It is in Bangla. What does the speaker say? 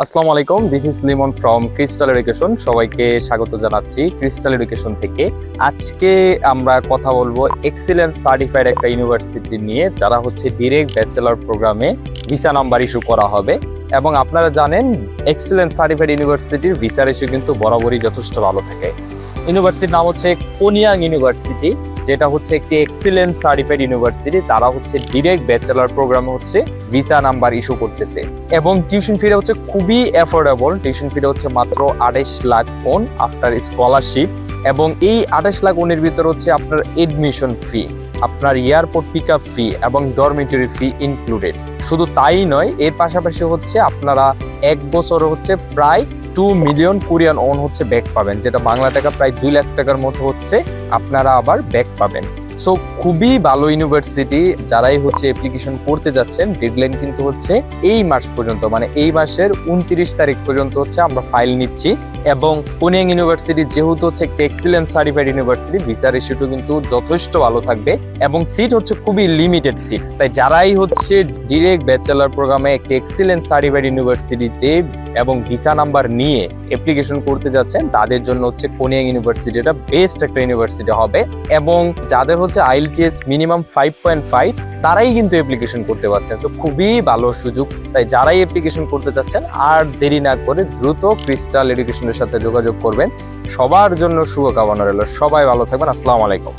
আসসালামু আলাইকুম, this is Limon from crystal education. সবাইকে স্বাগত জানাচ্ছি ক্রিস্টাল এডুকেশন থেকে। আজকে আমরা কথা বলবো এক্সিলেন্স সার্টিফাইড একটা ইউনিভার্সিটি নিয়ে, যারা হচ্ছে ডিরেক্ট ব্যাচেলর প্রোগ্রামে ভিসা নাম্বার ইস্যু করা হবে। এবং আপনারা জানেন এক্সিলেন্স সার্টিফাইড ইউনিভার্সিটির ভিসার ইস্যু কিন্তু বরাবরই যথেষ্ট ভালো থাকে। ইউনিভার্সিটির নাম হচ্ছে কোনিয়াং ইউনিভার্সিটি, যেটা হচ্ছে একটি এক্সিলেন্স সার্টিফাইড ইউনিভার্সিটি। তারা হচ্ছে ডিরেক্ট ব্যাচেলর প্রোগ্রামে হচ্ছে ভিসা নাম্বার ইস্যু করতেছে এবং টিউশন ফিটা হচ্ছে খুবই অ্যাফোর্ডেবল। টিউশন ফিটা হচ্ছে মাত্র 28 লাখ ওন আফটার স্কলারশিপ। এবং এই 28 লাখ ওনের ভিতরে হচ্ছে আপনার এডমিশন ফি, আপনার এয়ারপোর্ট পিক আপ ফি এবং ডরমিটরি ফি ইনক্লুডেড। শুধু তাই নয়, এর পাশাপাশি হচ্ছে আপনারা এক বছর হচ্ছে প্রায় 2 মিলিয়ন কোরিয়ান ওন হচ্ছে ব্যাক পাবেন, যেটা বাংলা টাকা প্রায় 2 লাখ টাকার মতো হচ্ছে আপনারা আবার ব্যাক পাবেন। সো খুবই ভালো ইউনিভার্সিটি। যারাই হচ্ছে অ্যাপ্লিকেশন করতে যাচ্ছেন, ডেডলাইন কিন্তু হচ্ছে এই মাস পর্যন্ত, মানে এই মাসের 29 তারিখ পর্যন্ত হচ্ছে আমরা ফাইল নিচ্ছি। এবং কোনিয়াং ইউনিভার্সিটি যেহেতু হচ্ছে একটা এক্সিলেন্স সার্টিফাইড ইউনিভার্সিটি, ভিসার ইস্যুটা কিন্তু যথেষ্ট ভালো থাকবে এবং সিট হচ্ছে খুবই লিমিটেড সিট। তাই যারাই হচ্ছে ডিরেক্ট ব্যাচেলর প্রোগ্রামে একটা এক্সিলেন্স সার্টিফাইড ইউনিভার্সিটিতে এবং ভিসা নাম্বার নিয়ে অ্যাপ্লিকেশন করতে যাচ্ছেন, তাদের জন্য হচ্ছে কোনিয়াং ইউনিভার্সিটিটা বেস্ট একটা ইউনিভার্সিটি হবে। এবং যাদের হচ্ছে আইএলটিএস মিনিমাম 5.5, তারাই কিন্তু অ্যাপ্লিকেশন করতে পারছেন। তো খুবই ভালো সুযোগ। তাই যারাই অ্যাপ্লিকেশন করতে চাচ্ছেন, আর দেরি না করে দ্রুত ক্রিস্টাল এডুকেশনের সাথে যোগাযোগ করবেন। সবার জন্য শুভকামনা রইল। সবাই ভালো থাকবেন। আসসালামু আলাইকুম।